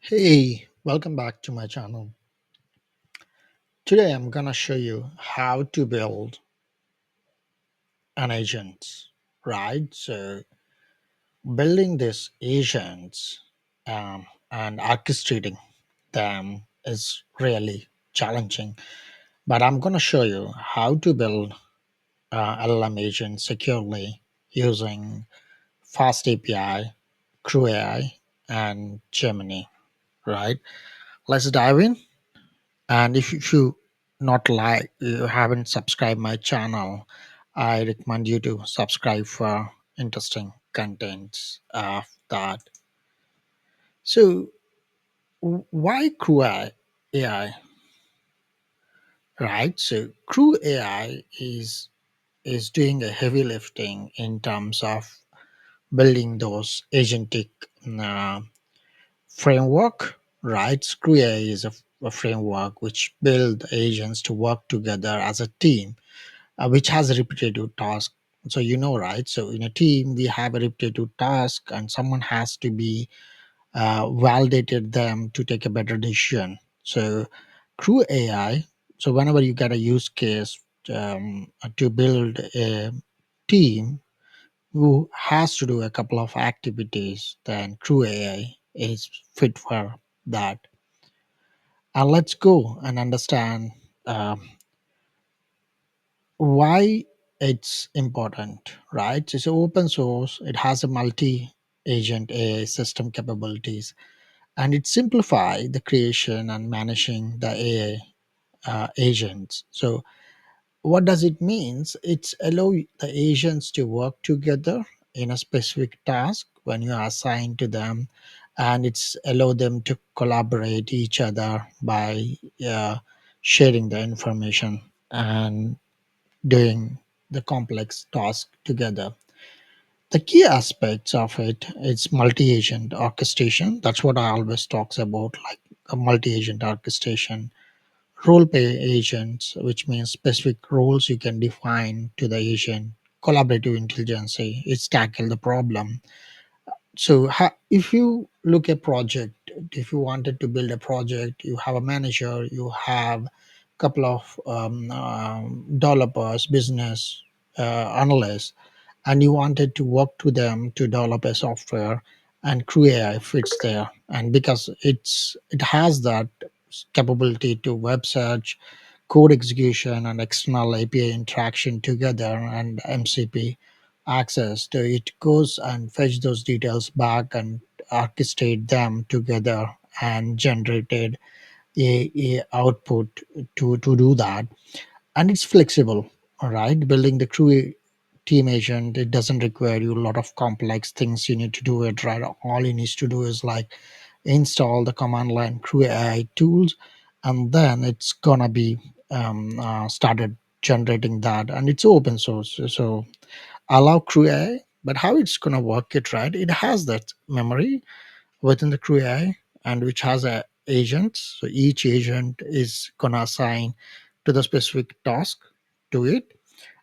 Hey, welcome back to my channel. Today I'm gonna show you how to build an agent, right? So building these agents and orchestrating them is really challenging, but I'm gonna show you how to build LLM agents securely using FastAPI, CrewAI, and Gemini, right? Let's dive in. And if you not like you haven't subscribed my channel, I recommend you to subscribe for interesting contents of that. So why crew AI, right? So crew AI is doing a heavy lifting in terms of building those agentic uh, framework, right? Crew AI is a framework which build agents to work together as a team, which has a repetitive task. So right? So in a team, we have a repetitive task, and someone has to be validated them to take a better decision. So through AI, so whenever you get a use case to build a team who has to do a couple of activities, then through AI is fit for that. And let's go and understand um, why it's important, right? It's open source, it has a multi-agent AI system capabilities, and it simplify the creation and managing the AI agents. So what does it means? It's allow the agents to work together in a specific task when you are assigned to them, and it's allow them to collaborate each other by uh, sharing the information and doing the complex task together. The key aspects of it is multi-agent orchestration. That's what I always talks about, like a multi-agent orchestration. Role play agents, which means specific roles you can define to the agent. Collaborative intelligence, it's tackle the problem. So if you look at project, if you wanted to build a project, you have a manager, you have a couple of developers, business analysts, and you wanted to work to them to develop a software, and CrewAI fits there. And because it has that capability to web search, code execution, and external API interaction together, and MCP access to it goes and fetch those details back and orchestrate them together and generated a output to do that. And it's flexible, all right? Building the crew team agent, it doesn't require you a lot of complex things you need to do it, right? All you need to do is like install the command line crew AI tools, and then it's gonna be started generating that, and it's open source. So allow crew AI, but how it's gonna work it, right? It has that memory within the crew AI, and which has a agent. So each agent is gonna assign to the specific task to it,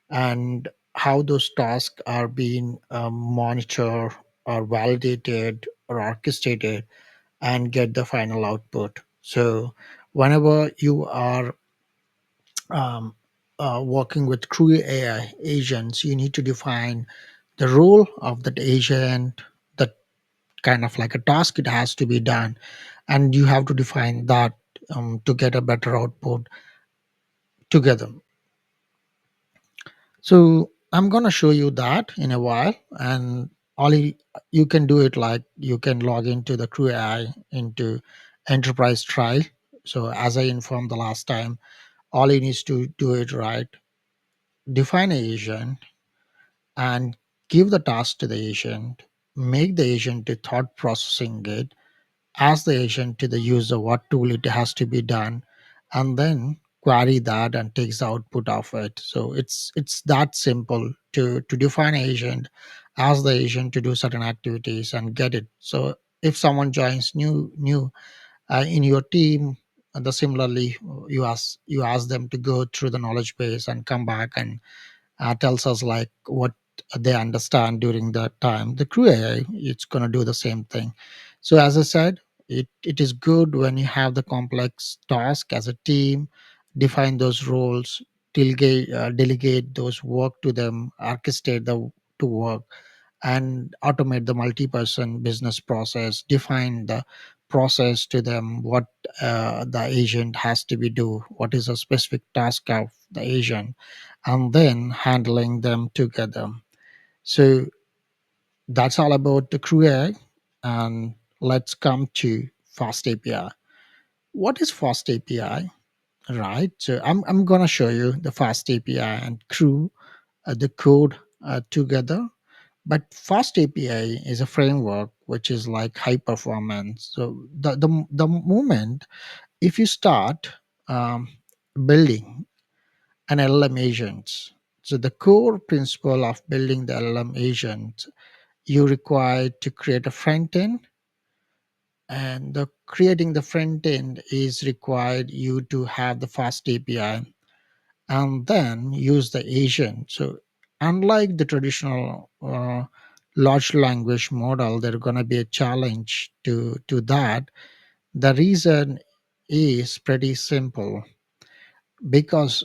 and how those tasks are being monitored or validated or orchestrated and get the final output. So whenever you are um, working with crew AI agents, you need to define the role of that agent, the kind of like a task it has to be done, and you have to define that to get a better output together. So I'm gonna show you that in a while, and you can do it like you can log into the Crew AI into enterprise trial. So as I informed the last time, all you needs to do it right, define an agent and give the task to the agent, make the agent to thought processing it, ask the agent to the user what tool it has to be done, and then query that and takes the output of it. So it's that simple to define an agent, ask the agent to do certain activities and get it. So if someone joins new in your team, the similarly you ask them to go through the knowledge base and come back and tells us like what they understand during that time. The crew AI, it's going to do the same thing. So as I said, It is good when you have the complex task as a team, define those roles, delegate those work to them, orchestrate the to work, and automate the multi-person business process, define the process to them, what the agent has to be do, what is a specific task of the agent, and then handling them together. So that's all about the CrewAI. And let's come to FastAPI. What is FastAPI? Right. So I'm gonna show you the FastAPI and Crew, the code together. But FastAPI is a framework which is like high performance. So the moment if you start um, building an LLM agent, so the core principle of building the LLM agent, you require to create a front end, and the creating the front end is required you to have the fast API and then use the agent. So unlike the traditional large language model, there's going to be a challenge to that. The reason is pretty simple, because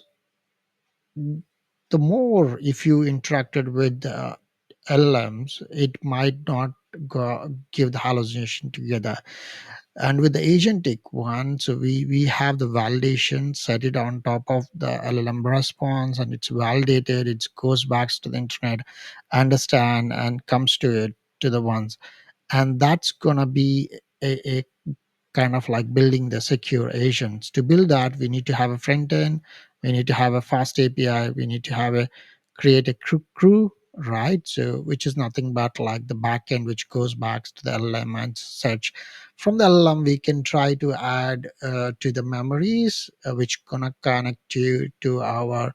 the more if you interacted with LLMs, it might not give the hallucination together. And with the agentic one, so we have the validation, set it on top of the LLM response, and it's validated, it goes back to the internet, understand, and comes to it to the ones. And that's gonna be a kind of like building the secure agents. To build that, we need to have a front end, we need to have a fast API, we need to have a create a crew, right? So which is nothing but like the back end which goes back to the LLM and search. From the LLM, we can try to add to the memories which gonna connect to our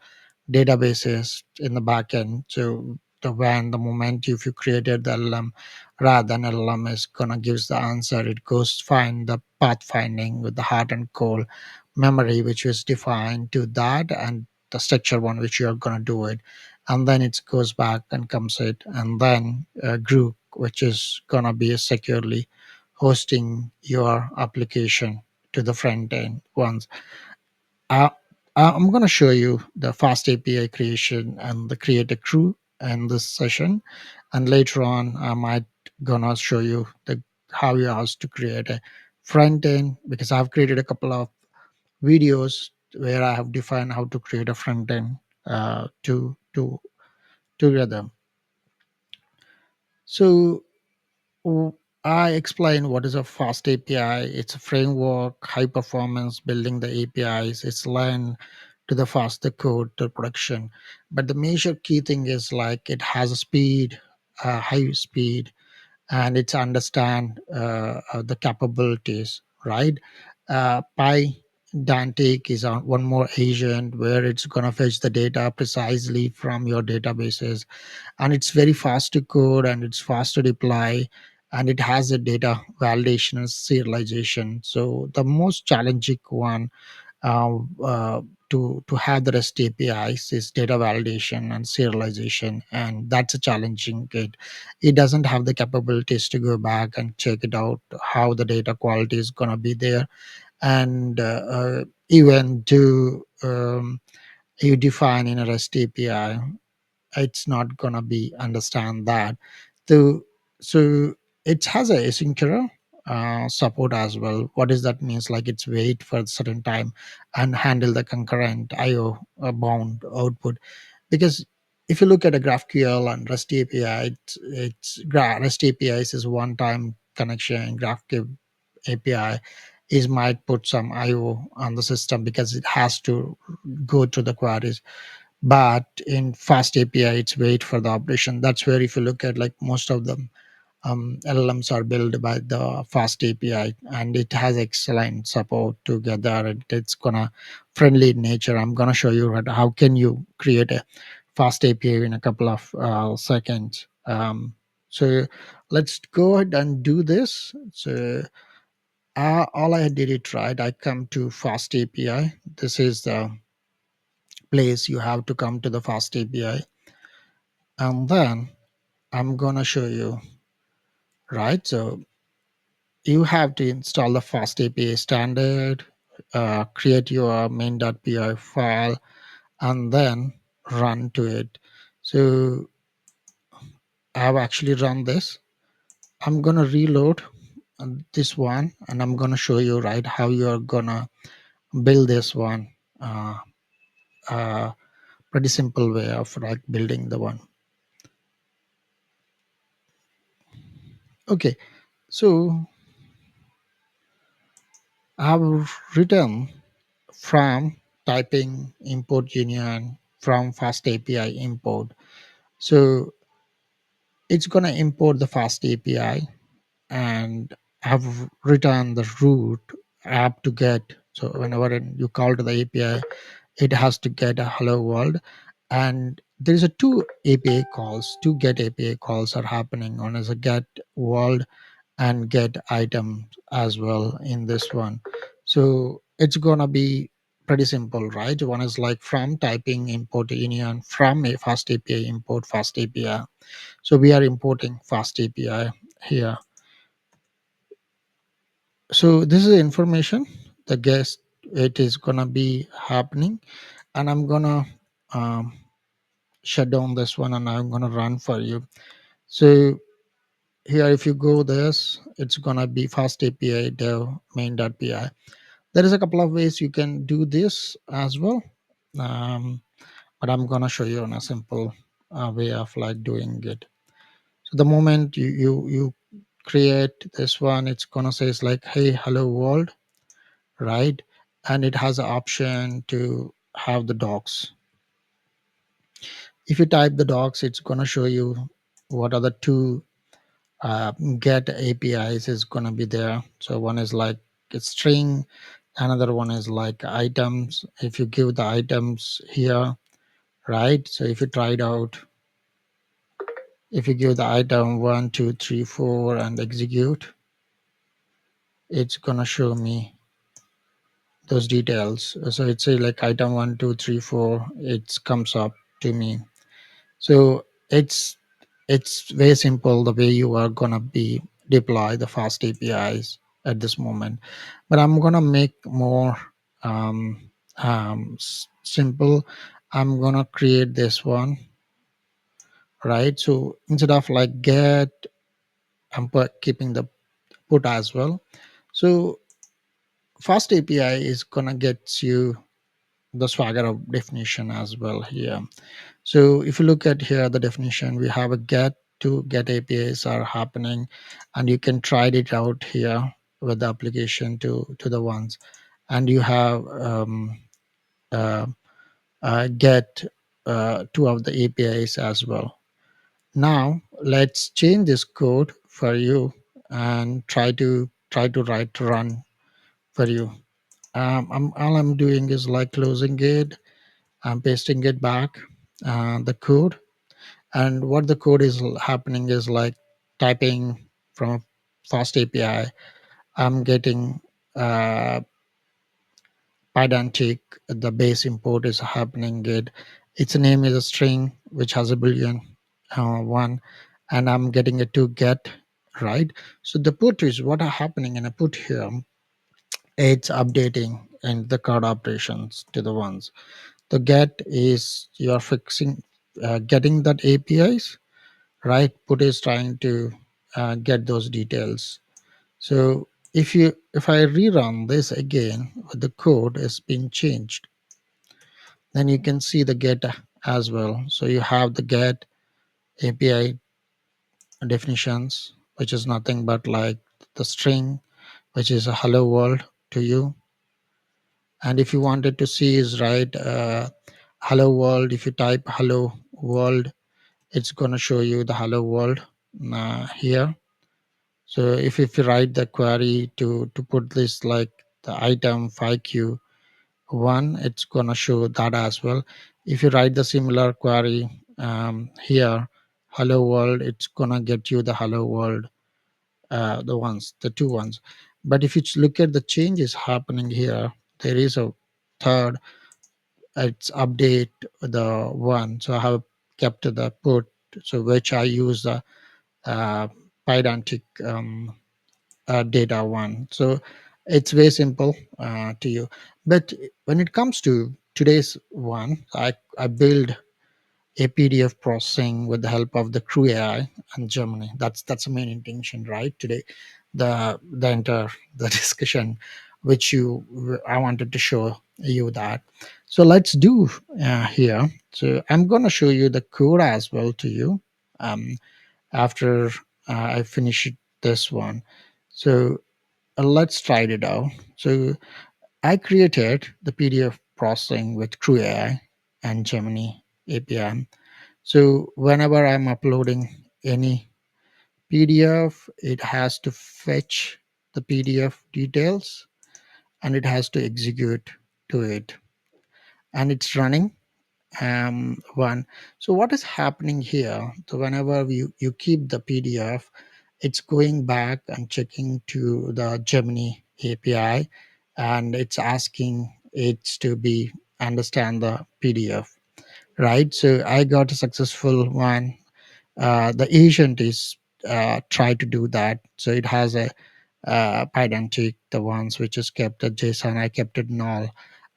databases in the back end. So the moment if you created the LLM, rather than LLM is gonna gives the answer, it goes find the path finding with the hard and cold memory which is defined to that, and the structure one which you're gonna do it, and then it goes back and comes it, and then group which is gonna be securely hosting your application to the front end once. uh, I'm going to show you the fast API creation and the create a crew in this session, and later on I might gonna show you the how you have to create a front end, because I've created a couple of videos where I have defined how to create a front end to together. So I explain what is a fast API. It's a framework, high performance, building the APIs. It's learn to the faster code to production. But the major key thing is like it has a speed, high speed, and it's understand the capabilities, right? PyDantic is on one more agent where it's gonna fetch the data precisely from your databases, and it's very fast to code and it's fast to deploy, and it has a data validation and serialization. So the most challenging one uh, uh, to have the REST APIs is data validation and serialization, and that's a challenging it. It doesn't have the capabilities to go back and check it out how the data quality is gonna be there, and even to you define in a REST API, it's not gonna be understand that. So so it has a asynchronous support as well. What does that means? Like it's wait for a certain time and handle the concurrent IO bound output. Because if you look at a GraphQL and REST API, REST APIs is one time connection. GraphQL API is might put some IO on the system because it has to go to the queries. But in fast API, it's wait for the operation. That's where if you look at like most of them LLMs are built by the fast API, and it has excellent support together. It's gonna friendly in nature. I'm gonna show you how can you create a fast API in a couple of seconds. So let's go ahead and do this. So all I did it right. I come to fast API. This is the place you have to come to the fast API, and then I'm gonna show you, right? So you have to install the FastAPI standard, create your main.py file, and then run to it. So I have actually run this. I'm gonna reload this one, and I'm gonna show you right how you're gonna build this one. Uh, Pretty simple way of like building the one. Okay, so I have written from typing import union from fast API import. So it's gonna import the fast API and have written the root app to get. So whenever you call to the API, it has to get a hello world, and there is a two API calls, two get API calls are happening. One is a get world and get items as well in this one. So it's gonna be pretty simple, right? One is like from typing import union from a fast API import fast API. So we are importing fast API here. So this is the information the guest it is gonna be happening, and I'm gonna um, shut down this one and I'm gonna run for you. So here if you go this, it's gonna be fast API dev main.py. There is a couple of ways you can do this as well, um, but I'm gonna show you on a simple way of like doing it. So the moment you create this one, it's gonna say it's like, hey hello world, right? And it has an option to have the docs. If you type the docs, it's gonna show you what are the two get APIs is gonna be there. So one is like a string, another one is like items. If you give the items here, right? So if you try it out, if you give the item 1 2 3 4 and execute, it's gonna show me those details. So it's a like item 1 2 3 4. It comes up to me. So it's very simple the way you are gonna be deploy the fast APIs at this moment. But I'm gonna make more simple. I'm gonna create this one, right? So instead of like get, keeping the put as well. So fast API is gonna get you the swagger of definition as well here. So if you look at here the definition, we have a get to get APIs are happening, and you can try it out here with the application to the ones, and you have uh, get two of the APIs as well. Now let's change this code for you and try to write run for you. All I'm doing is like closing it, I'm pasting it back, the code, and what the code is happening is like typing from a fast API. I'm getting pedantic. The base import is happening. Its name is a string which has a boolean one, and I'm getting it to get, right. So the put is what are happening in a put here. It's updating and the card operations to the ones. The get is you're fixing getting that APIs, right. Put is trying to get those details. So if I rerun this again, the code is being changed, then you can see the get as well. So you have the get API definitions, which is nothing but like the string, which is a hello world to you. And if you wanted to see is right, hello world, if you type hello world, it's going to show you the hello world here. So if you write the query to put this like the item 5q1, it's gonna show that as well. If you write the similar query here, hello world, it's gonna get you the hello world, the two ones. But if you look at the changes happening here, there is a third. It's update the one. So I have kept the put, so which I use the uh, pedantic data one. So it's very simple to you. But when it comes to today's one, I build a PDF processing with the help of the CrewAI and Gemini. That's the main intention, right? Today, the entire the discussion, which you I wanted to show you that. So let's do here. So I'm gonna show you the code as well to you. After I finish this one, so let's try it out. So I created the PDF processing with CrewAI and Gemini API. So whenever I'm uploading any PDF, it has to fetch the PDF details and it has to execute to it. And it's running one. So what is happening here? So whenever you keep the PDF, it's going back and checking to the Gemini API and it's asking it to be understand the PDF, right? So I got a successful one. The agent is try to do that. So it has a Pydantic, the ones which is kept at JSON, I kept it null,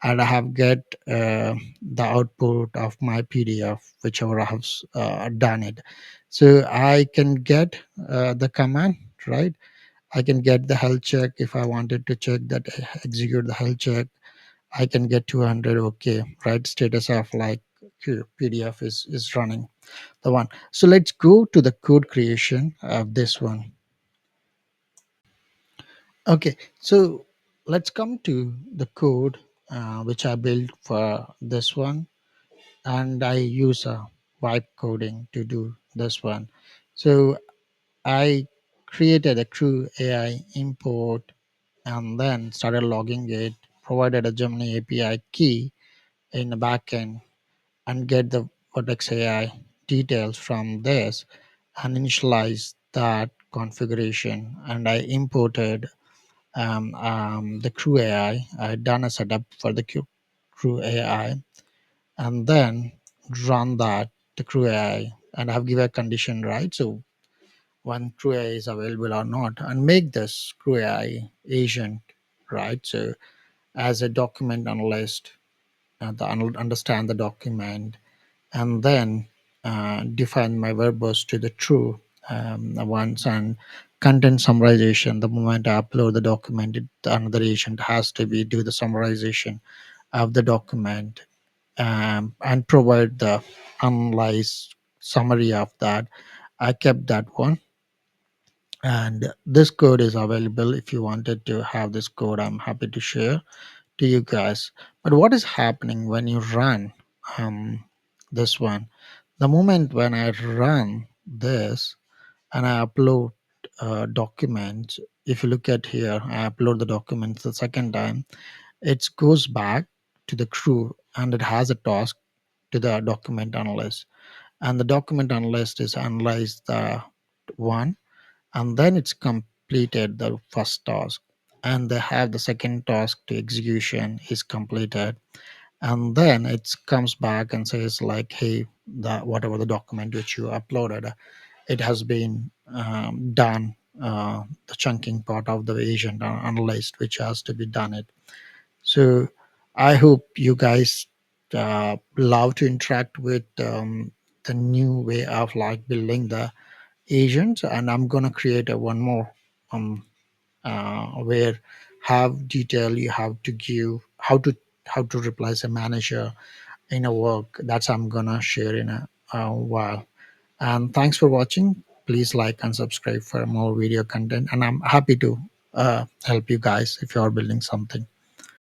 and I have get the output of my PDF, whichever I have done it. So I can get the command, right? I can get the health check if I wanted to check that execute the health check. I can get 200, okay, right? Status of like PDF is running the one. So let's go to the code creation of this one. Okay, so let's come to the code which I built for this one, and I use a vibe coding to do this one. So I created a Crew AI import and then started logging it, provided a Gemini API key in the backend, and get the Vertex AI details from this and initialize that configuration. And I imported the Crew AI. I had done a setup for the Crew AI and then run that the Crew AI and I've given a condition, right? So when Crew AI is available or not, and make this Crew AI agent, right? So as a document analyst, understand the document and then define my verbose to the true ones and content summarization. The moment I upload the document, another agent has to be do the summarization of the document and provide the analyzed summary of that. I kept that one, and this code is available. If you wanted to have this code, I'm happy to share to you guys. But what is happening when you run this one? The moment when I run this and I upload documents, if you look at here, I upload the documents the second time, it goes back to the crew and it has a task to the document analyst. And the document analyst is analyzed the one and then it's completed the first task and they have the second task to execution is completed and then it comes back and says like hey the whatever the document which you uploaded it has been done the chunking part of the agent analyzed which has to be done it. So I hope you guys love to interact with the new way of like building the agents and I'm gonna create a one more um, where have detail you have to give how to replace a manager in a work that's I'm gonna share in a while. And thanks for watching. Please like and subscribe for more video content and I'm happy to help you guys if you are building something.